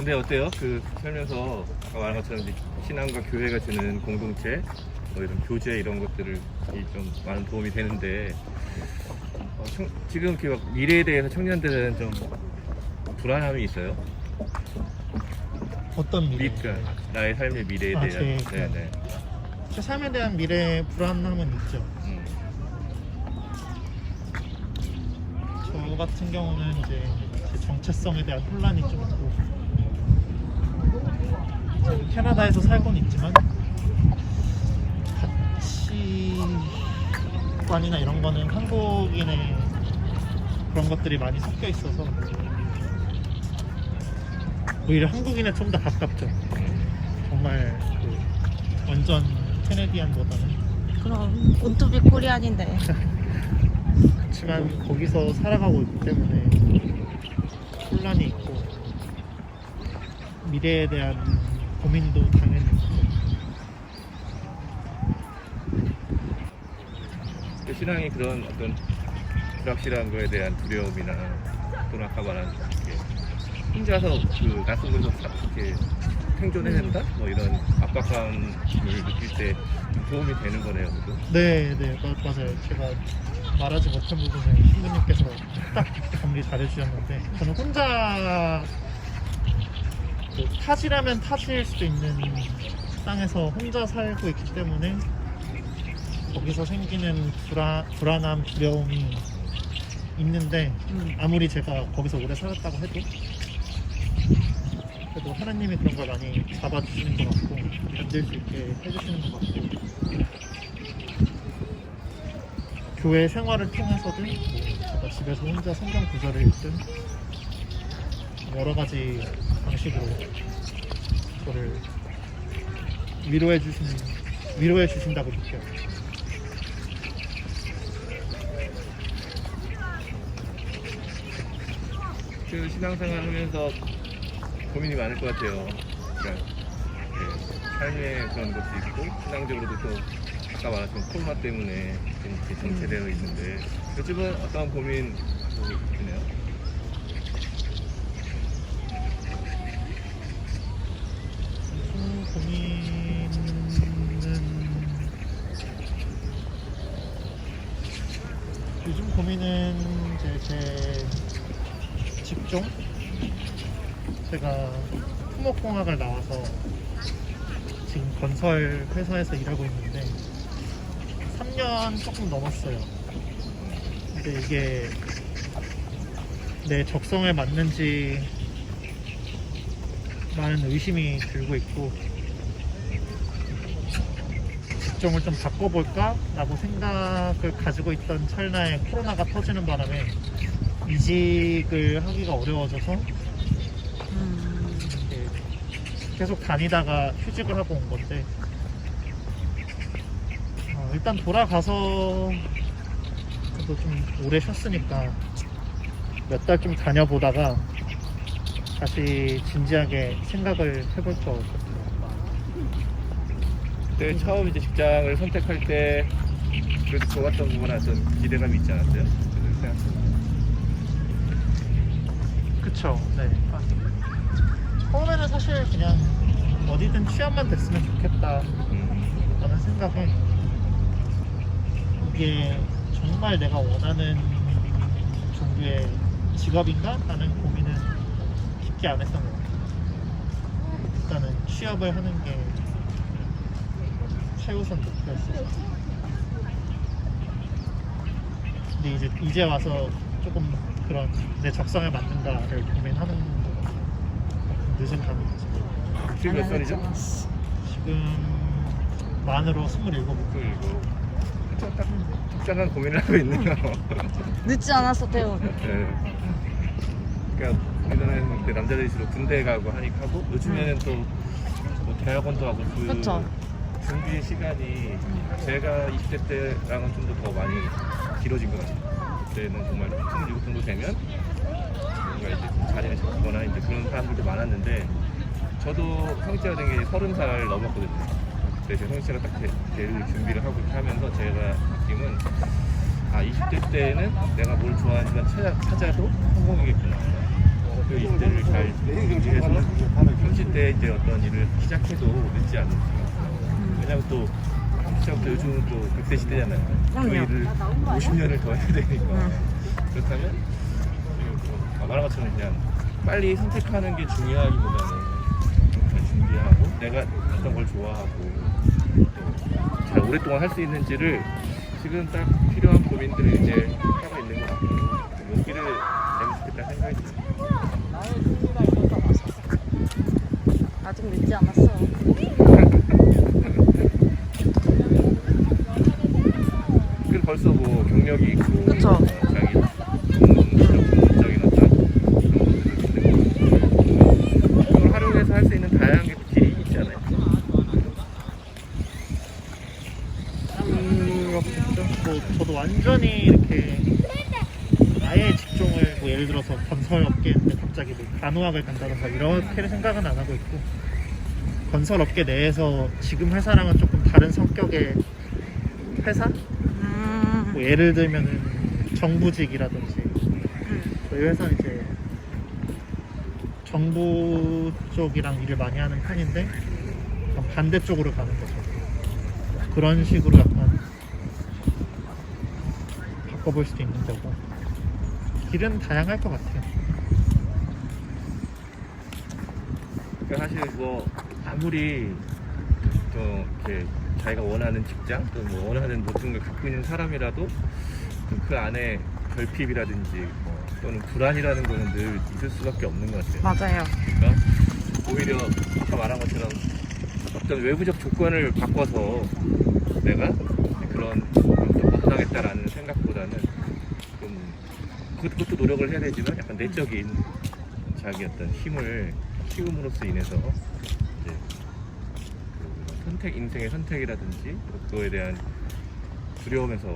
근데 어때요? 그 살면서 아까 말한 것처럼 이제 신앙과 교회가 주는 공동체, 뭐 이런 교제 이런 것들을 좀 많은 도움이 되는데 지금 그 미래에 대해서 청년들은 좀 불안함이 있어요. 어떤 미래? 그러니까 나의 삶의 미래에 대한. 네네. 제 삶에 대한 미래에 불안함은 있죠. 저 같은 경우는 이제 제 정체성에 대한 혼란이 좀 있고, 저는 캐나다에서 살고는 있지만 가치관이나 이런 거는 한국인의 그런 것들이 많이 섞여 있어서 오히려 한국인에 좀 더 가깝죠. 정말 그 완전 캐네디안보다는. 그럼 온투비 코리안인데. 그렇지만 거기서 살아가고 있기 때문에 혼란이 있고 미래에 대한 고민도 당연히 있고. 신앙이 그런 어떤 불확실한 거에 대한 두려움이나 또는 아까 말한 이렇게 혼자서 그 낯선 곳에서 이렇게 생존해야 된다? 뭐 이런 압박감을 느낄 때 도움이 되는 거네요. 그죠? 네, 맞아요. 제가 말하지 못한 부분에 신부님께서 딱 정리 잘해주셨는데, 저는 혼자 그 타지라면 타지일 수도 있는 땅에서 혼자 살고 있기 때문에 거기서 생기는 불안함, 두려움이 있는데, 아무리 제가 거기서 오래 살았다고 해도 그래도 하나님이 그런 걸 많이 잡아주시는 것 같고 견딜 수 있게 해주시는 것 같고, 교회 생활을 통해서든 뭐 제가 집에서 혼자 성경 구절을 읽든 여러 가지 방식으로 저를 위로해 주신다고 느껴요. 그 신앙생활 하면서 고민이 많을 것 같아요. 그러니까 삶의 그런 것도 있고 신앙적으로도 또 아까 말했던 코로나 때문에 이렇게 정체되어 있는데 요즘은 어떤 고민 드네요? 요즘 고민은 이제 제 직종, 제가 토목공학을 나와서 지금 건설 회사에서 일하고 있는데 3년 조금 넘었어요. 근데 이게 내 적성에 맞는지 많은 의심이 들고 있고, 직종을 좀 바꿔볼까? 라고 생각을 가지고 있던 찰나에 코로나가 터지는 바람에 이직을 하기가 어려워져서 계속 다니다가 휴직을 하고 온 건데, 일단 돌아가서 그래도 좀 오래 쉬었으니까 몇 달 좀 다녀보다가 다시 진지하게 생각을 해볼 것 같아요. 그때 처음 이제 직장을 선택할 때 그래도 좋았던 부분은 어떤 기대감이 있지 않았어요? 그쵸, 네. 처음에는 사실 그냥 어디든 취업만 됐으면 좋겠다 라는 생각에, 이게 정말 내가 원하는 종류의 직업인가? 라는 고민은 깊게 안 했던 것 같아요. 일단은 취업을 하는 게 최우선 목표였어요. 근데 이제 와서 조금 그런 내 적성에 맞는가를 고민하는 것 같아요. 늦은 감이 있지. 지금 몇 살이죠? 지금 만으로 27. 딱 적당한 고민을 하고 있네요. 늦지 않았어, 태훈. 네. 그러니까 우리나라에는 그때 남자들이 주로 군대 가고 하니까 하고 요즘에는 또 뭐 대학원도 하고 그 그쵸. 준비의 시간이 제가 20대 때랑은 좀 더 많이 길어진 것 같아요. 그때는 정말 26 정도 되면 뭔가 이제 자리를 잡거나 이제 그런 사람들도 많았는데, 저도 성직자가 된 게 30살 넘었거든요. 그때 제 성직자가 딱 될 준비를 하고 이렇게 하면서 제가 느낌은 20대 때는 내가 뭘 좋아하는지 찾아도 성공이겠구나. 그 일들을 잘 준비해서 30대 이제 어떤 일을 시작해도 늦지 않는 시간. 왜냐면 또 시작부터 요즘은 또 100세 시대잖아요. 그 그럼요. 일을 50년을 더 해야 되니까. 그렇다면 말한 것처럼 그냥 빨리 선택하는 게 중요하기보다는 잘 준비하고 내가 어떤 걸 좋아하고 또 잘 오랫동안 할 수 있는지를 지금 딱 필요한 고민들을 이제 하고 있는 것 같고 여기를 재밌겠다 생각이 듭니다. 아직 늦지 않았어. 그 벌써 뭐 경력이 있고 그쵸. 자기 전문적인 어떤 그걸 활용해서 할 수 있는 다양한 길이 있잖아요. 그렇겠죠. 뭐 저도 완전히 이렇게 아예 직종을 뭐 예를 들어서 건설업계인데 갑자기 뭐 간호학을 간다던가 이렇게 생각은 안 하고 있고 건설업계 내에서 지금 회사랑은 조금 다른 성격의 회사? 뭐 예를 들면은 정부직이라든지 저희 회사는 이제 정부 쪽이랑 일을 많이 하는 편인데 약간 반대쪽으로 가는 거죠. 그런 식으로 약간 바꿔볼 수도 있는 거고 길은 다양할 것 같아요. 그러니까 사실 뭐 아무리 좀 이렇게 자기가 원하는 직장 또 뭐 원하는 모든 걸 갖고 있는 사람이라도 그 안에 결핍이라든지 뭐 또는 불안이라는 거는 늘 있을 수밖에 없는 것 같아요. 맞아요. 그러니까 오히려 아까 말한 것처럼 어떤 외부적 조건을 바꿔서 내가 그런 벗어나겠다라는 생각보다는 좀 그것도 노력을 해야 되지만 약간 내적인 자기 어떤 힘을 키움으로써 인해서 이제 인생의 선택이라든지 그거에 대한 두려움에서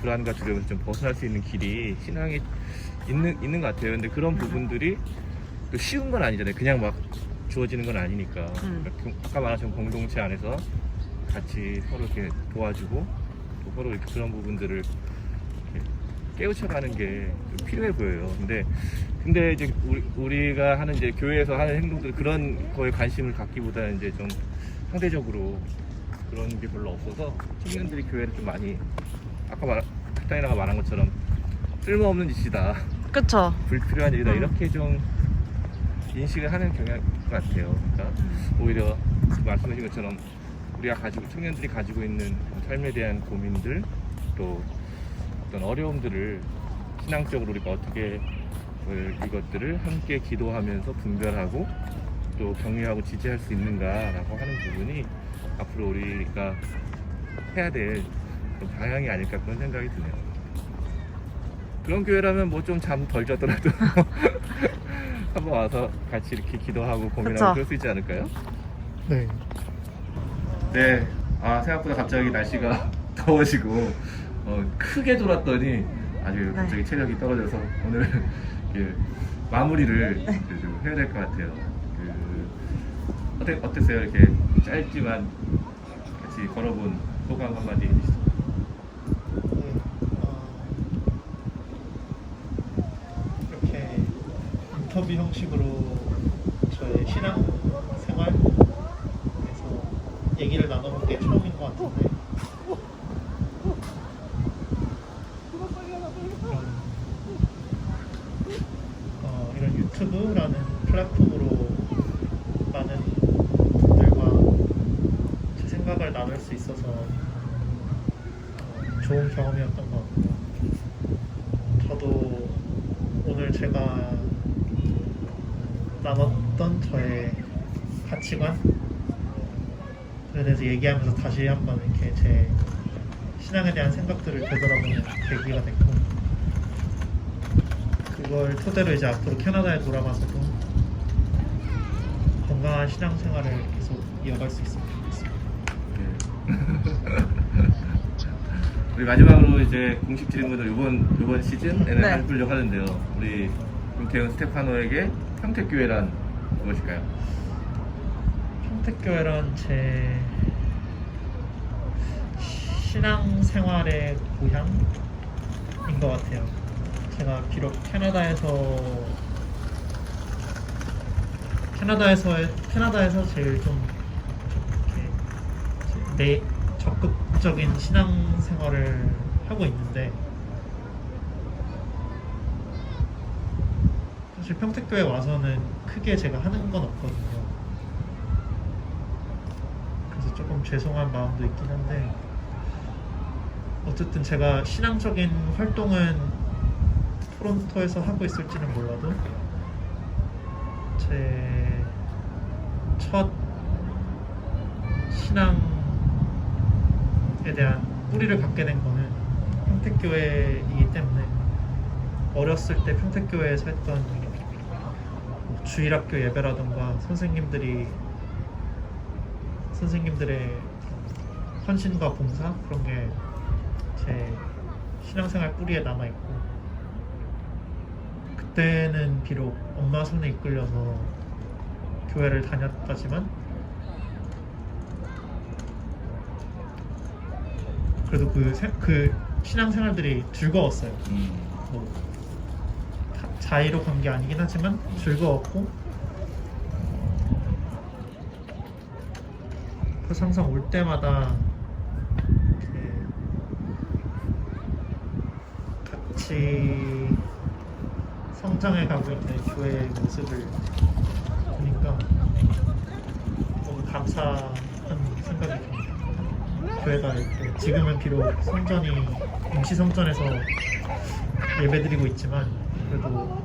불안과 두려움에서 좀 벗어날 수 있는 길이 신앙에 있는 것 같아요. 근데 그런 부분들이 또 쉬운 건 아니잖아요. 그냥 막 주어지는 건 아니니까. 아까 말하신 공동체 안에서 같이 서로 이렇게 도와주고 또 서로 이렇게 그런 부분들을 이렇게 깨우쳐가는 게 좀 필요해 보여요. 근데 이제 우리가 하는 이제 교회에서 하는 행동들 그런 거에 관심을 갖기보다는 이제 좀 상대적으로 그런 게 별로 없어서 청년들이 교회를 좀 많이 아까 탁단이라가 말한 것처럼 쓸모없는 짓이다, 그쵸. 불필요한 일이다 이렇게 좀 인식을 하는 경향 같아요. 그러니까 오히려 말씀하신 것처럼 우리가 청년들이 가지고 있는 삶에 대한 고민들 또 어떤 어려움들을 신앙적으로 우리가 어떻게 이것들을 함께 기도하면서 분별하고 또 격려하고 지지할 수 있는가라고 하는 부분이 앞으로 우리가 해야 될 방향이 아닐까 그런 생각이 드네요. 그런 교회라면 뭐 좀 잠 덜 자더라도 한번 와서 같이 이렇게 기도하고 고민하고 그쵸. 그럴 수 있지 않을까요? 네. 네. 생각보다 갑자기 날씨가 더워지고 크게 돌았더니 아주 갑자기 체력이 떨어져서 오늘 마무리를 좀 해야 될 것 같아요. 어땠어요? 이렇게 짧지만 같이 걸어본 소감 한마디 해주시죠. 이렇게 인터뷰 형식으로 저의 신앙 생활에서 얘기를 나눠본 게 처음인 것 같은데 이런 유튜브라는 플랫폼으로 많은 분들과 제 생각을 나눌 수 있어서 좋은 경험이었던 것 같고 저도 오늘 제가 나눴던 저의 가치관에 대해서 얘기하면서 다시 한번 이렇게 제 신앙에 대한 생각들을 되돌아보는 계기가 됐고 그걸 토대로 이제 앞으로 캐나다에 돌아가서도 건강한 신앙생활을 계속 이어갈 수 있으면 좋겠습니다. 우리 마지막으로 이제 공식 질문을 이번 시즌에는 네. 해보려고 하는데요. 우리 김태훈 스테파노에게 평택교회란 무엇일까요? 평택교회란 제 신앙생활의 고향인 것 같아요. 제가 비록 캐나다에서 캐나다에서 제일 좀 이렇게 적극적인 신앙생활을 하고 있는데, 사실 평택교회 와서는 크게 제가 하는 건 없거든요. 그래서 조금 죄송한 마음도 있긴 한데, 어쨌든 제가 신앙적인 활동은 토론토에서 하고 있을지는 몰라도 제 첫 신앙에 대한 뿌리를 갖게 된 거는 평택교회이기 때문에, 어렸을 때 평택교회에서 했던 주일학교 예배라던가 선생님들의 헌신과 봉사, 그런 게 제 신앙생활 뿌리에 남아있고, 그때는 비록 엄마 손에 이끌려서 교회를 다녔다지만 그래도 그 신앙생활들이 즐거웠어요. 뭐 자의로 간 게 아니긴 하지만 즐거웠고, 그래서 항상 올 때마다 이렇게 같이 성장해 가고 있는 교회의 모습을 보니까 너무 감사한 생각이 듭니다. 교회가 이렇게 지금은 비록 임시 성전에서 예배드리고 있지만, 그래도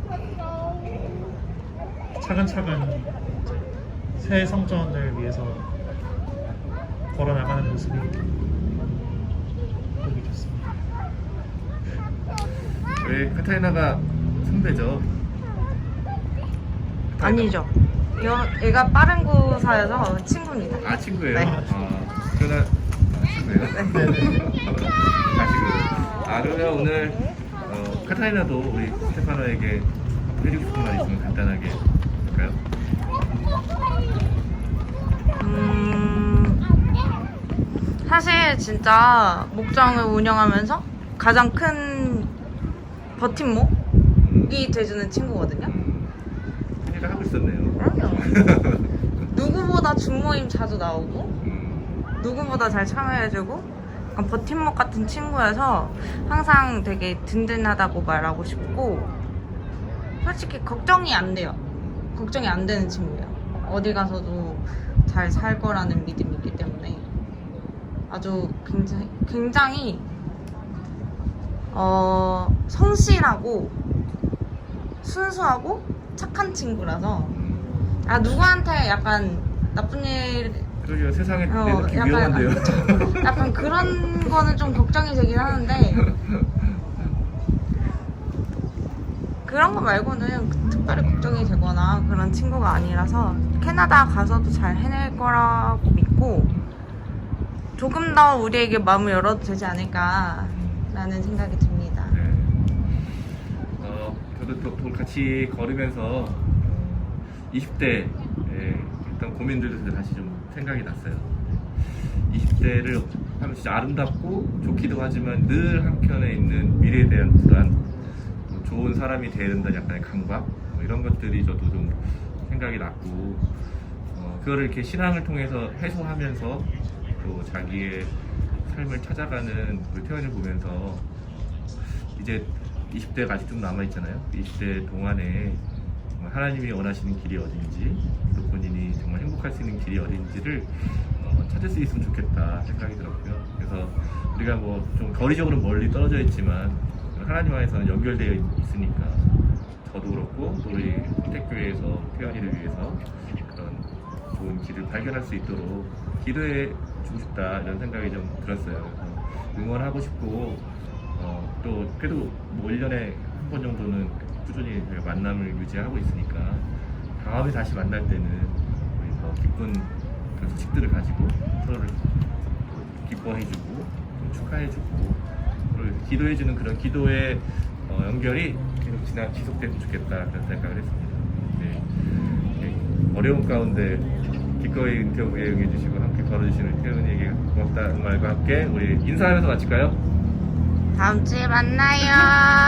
차근차근 이제 새 성전을 위해서 걸어나가는 모습이 보기 좋습니다. 왜 카타리나가 선배죠? 아니죠. 얘가 빠른 구사여서 친구입니다. 아, 친구예요? 네. 그러나 친구예요? 네네. 다시금. 그러면 오늘 카타리나도 우리 스테파노에게 해주고 싶은 말 있으면 간단하게 할까요? 사실 진짜 목장을 운영하면서 가장 큰 버팀목이 돼주는 친구거든요. 생각 하고 있었네요. 그럼요. 누구보다 중모임 자주 나오고, 누구보다 잘 참여해주고, 약간 버팀목 같은 친구여서 항상 되게 든든하다고 말하고 싶고, 솔직히 걱정이 안 돼요. 걱정이 안 되는 친구예요. 어디 가서도 잘 살 거라는 믿음이 있기 때문에 아주 굉장히 성실하고 순수하고 착한 친구라서, 누구한테 약간 나쁜 일 그러게요. 세상에 내놓기 위험한데요. 약간 그런 거는 좀 걱정이 되긴 하는데, 그런 거 말고는 특별히 걱정이 되거나 그런 친구가 아니라서 캐나다 가서도 잘 해낼 거라고 믿고, 조금 더 우리에게 마음을 열어도 되지 않을까라는 생각이 듭니다. 네. 저도 또 같이 걸으면서 20대 어떤 고민들도 다시 좀 생각이 났어요. 20대를 하면 진짜 아름답고 좋기도 하지만 늘 한켠에 있는 미래에 대한 불안, 또 좋은 사람이 돼야 된다는 약간의 강박, 이런 것들이 저도 좀 생각이 났고, 그거를 이렇게 신앙을 통해서 해소하면서 또 자기의 삶을 찾아가는 그 태연을 보면서, 이제 20대가 아직 좀 남아있잖아요. 20대 동안에 하나님이 원하시는 길이 어딘지, 또 본인이 정말 행복할 수 있는 길이 어딘지를 찾을 수 있으면 좋겠다 생각이 들었고요. 그래서 우리가 뭐 좀 거리적으로 멀리 떨어져 있지만 하나님과에서는 연결되어 있으니까, 저도 그렇고 또 우리 평택교회에서 태연이를 위해서 그런 좋은 길을 발견할 수 있도록 기도해 주고 싶다, 이런 생각이 좀 들었어요. 그래서 응원하고 싶고, 또 그래도 뭐 1년에 한 번 정도는 꾸준히 저희가 만남을 유지하고 있으니까, 다음에 다시 만날 때는 우리 더 기쁜 그런 소식들을 가지고 서로를 기뻐해주고 축하해주고 서로 기도해주는 그런 기도의 연결이 계속 지속됐으면 좋겠다, 그런 생각을 했습니다. 네. 어려운 가운데 기꺼이 인터뷰에 응해주시고 함께 걸어주시는 태훈이에게 고맙다는 말과 함께 우리 인사하면서 마칠까요? 다음 주에 만나요.